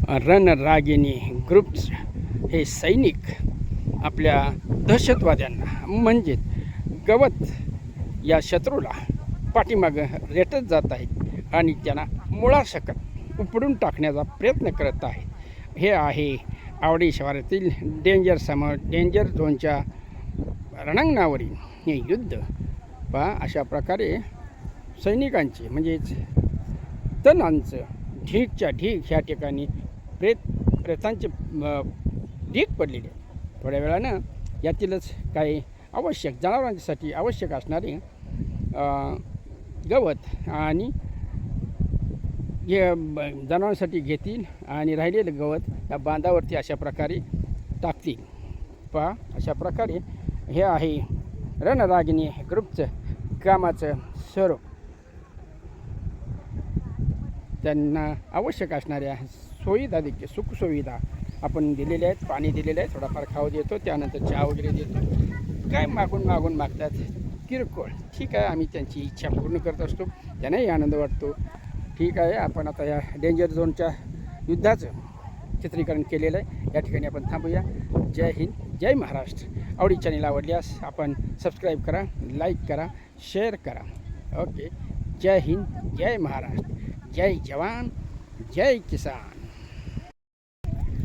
रणरागिणी groups हे सैनिक आपल्या दहशतवाद्यांना म्हणजेच गवत या शत्रूला पाठीमागं रेटत जात आहेत आणि त्यांना मुळासकट उपडून टाकण्याचा प्रयत्न करत आहेत। हे आहे आवडी शहरातील डेंजर झोनच्या रणांगणावरील हे युद्ध। पहा अशा प्रकारे सैनिकांचे म्हणजेच तणांचं ढीकच्या ढीक ह्या ठिकाणी प्रेतांचे ढीक पडलेले आहे। थोड्या वेळानं यातीलच काही आवश्यक जनावरांसाठी आवश्यक असणारे गवत आणि हे जनावरांसाठी घेतील आणि राहिलेलं गवत या बांधावरती अशा प्रकारे टाकतील। पहा अशा प्रकारे हे आहे रणरागिणी ग्रुपचं कामाचं स्वरूप। त्यांना आवश्यक असणाऱ्या सुविधा देखील सुखसुविधा आपण दिलेल्या आहेत। पाणी दिलेलं आहे, थोडाफार खाऊ देतो, त्यानंतर चहा वगैरे देतो। काय मागून मागतात किरकोळ, ठीक आहे, आम्ही त्यांची इच्छा पूर्ण करत असतो, त्यांनाही आनंद वाटतो। ठीक आहे, आपण आता या डेंजर झोनच्या युद्धाचं चित्रीकरण केलेलं आहे। या ठिकाणी आपण थांबूया। जय हिंद, जय महाराष्ट्र। आवडी चॅनल आवडल्यास आपण सबस्क्राईब करा, लाईक करा, शेअर करा। ओके, जय हिंद, जय महाराष्ट्र, जय जवान, जय किसान।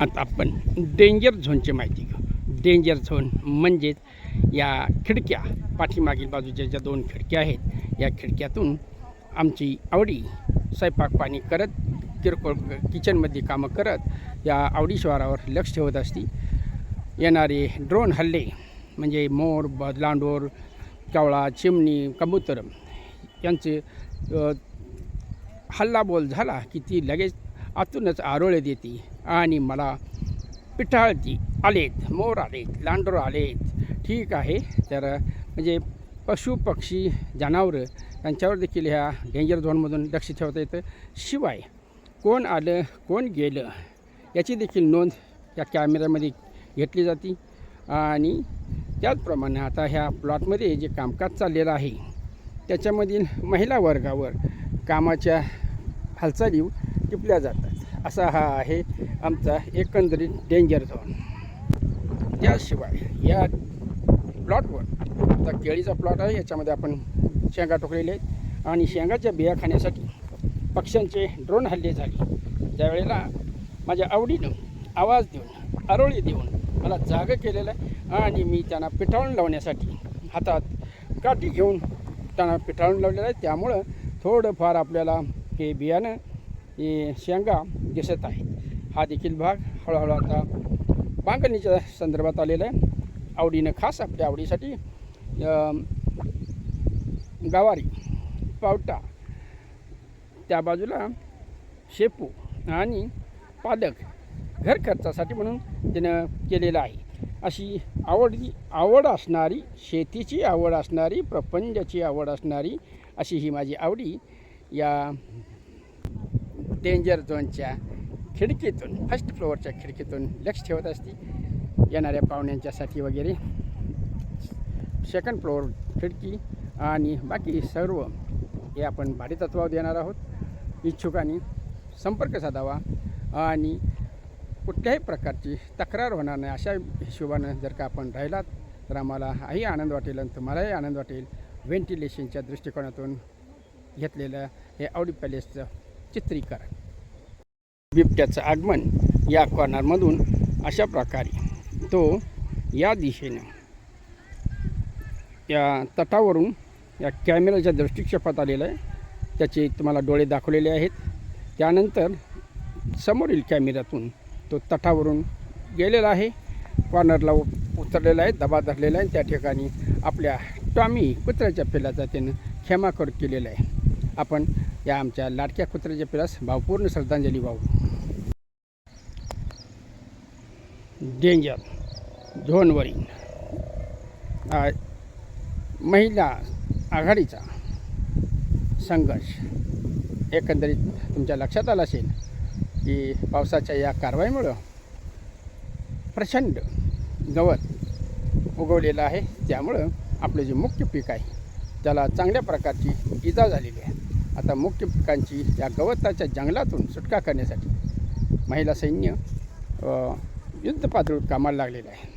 आता आपण डेंजर झोनची माहिती घेऊ। डेंजर झोन म्हणजेच या खिडक्या, पाठीमागील बाजूच्या ज्या 2 खिडक्या आहेत, या खिडक्यातून आमची आवडी स्वयंपाक पाणी करत, किरकोळ किचनमध्ये कामं करत या आवडी शहरावर लक्ष ठेवत असती। येणारे ड्रोन हल्ले म्हणजे मोर, लांडोर, कावळा, चिमणी, कबूतर यांचे हल्लाबोल झाला की ती लगेच आतूनच आरोळे देते आणि मला पिटाळती, आलेत मोर, आलेत लांडोर, आलेत। ठीक आहे, तर म्हणजे पशु पक्षी जनावरं त्यांच्यावर देखील ह्या डेंजर झोनमधून लक्ष ठेवता येतं। शिवाय कोण आलं कोण गेलं याची देखील नोंद या कॅमेऱ्यामध्ये घेतली जाते। आणि त्याचप्रमाणे आता ह्या प्लॉटमध्ये जे कामकाज चाललेलं आहे त्याच्यामधील महिला वर्गावर कामाच्या हालचाली टिपल्या जातात। असा हा आहे आमचा एकंदरीत डेंजर झोन। त्याशिवाय या प्लॉटवर आता केळीचा प्लॉट आहे, याच्यामध्ये आपण शेंगा टोकलेले आहेत आणि शेंगाच्या बिया खाण्यासाठी पक्ष्यांचे ड्रोन हल्ले झाले। त्यावेळेला माझ्या आवडीनं आवाज देऊन, आरोळी देऊन मला जागं केलेलं आहे आणि मी त्यांना पिटाळून लावण्यासाठी हातात काठी घेऊन त्यांना पिटाळून लावलेलं आहे। त्यामुळं थोडंफार आपल्याला हे बियाणं हे शेंगा दिसत आहे। हा देखील भाग हळूहळू आता बांगणीच्या संदर्भात आलेला आहे। आवडीनं खास आपल्या आवडीसाठी गवारी, पावटा, त्या बाजूला शेपू आणि पालक घर खर्चासाठी म्हणून त्यानं केलेलं आहे। अशी आवड असणारी, शेतीची आवड असणारी, प्रपंचाची आवड असणारी अशी ही माझी आवडी या डेंजर झोनच्या खिडकीतून, फर्स्ट फ्लोअरच्या खिडकीतून लक्ष ठेवत असते। येणाऱ्या पाहुण्यांच्यासाठी वगैरे सेकंड फ्लोअर खिडकी आणि बाकी सर्व हे आपण भाडेतत्त्वावर देणार आहोत। इच्छुकांनी संपर्क साधावा आणि कुठल्याही प्रकारची तक्रार होणार नाही अशा हिशोबानं जर का आपण राहिलात तर आम्हालाही आनंद वाटेल आणि तुम्हालाही आनंद वाटेल। व्हेंटिलेशनच्या दृष्टिकोनातून घेतलेलं हे आवडी पॅलेसचं चित्रीकरण। बिबट्याचं आगमन या कॉर्नरमधून अशा प्रकारे तो या दिशेनं या तटावरून या कॅमेऱ्याच्या दृष्टिक्षेपात आलेला आहे। त्याचे तुम्हाला डोळे दाखवलेले आहेत। त्यानंतर समोरील कॅमेऱ्यातून तो तटावरून गेलेला आहे, कॉर्नरला उतरलेला आहे, दबा धरलेला आहे। त्या ठिकाणी आपल्या टॉमी कुत्र्याच्या पिलाचा त्यानं खेमाखोर केलेला आहे। आपण या आमच्या लाडक्या कुत्र्याच्या पिलास भावपूर्ण श्रद्धांजली वाहू। डेंजर झोनवरील महिला आघाडीचा संघर्ष एकंदरीत तुमच्या लक्षात आला असेल की पावसाच्या या कारवाईमुळं प्रचंड गवत उगवलेलं आहे। त्यामुळं आपलं जे मुख्य पीक आहे त्याला चांगल्या प्रकारची इजा झालेली आहे। आता मुख्य पिकांची या गवताच्या जंगलातून सुटका करण्यासाठी महिला सैन्य युद्धपातळीवर कामाला लागलेलं आहे.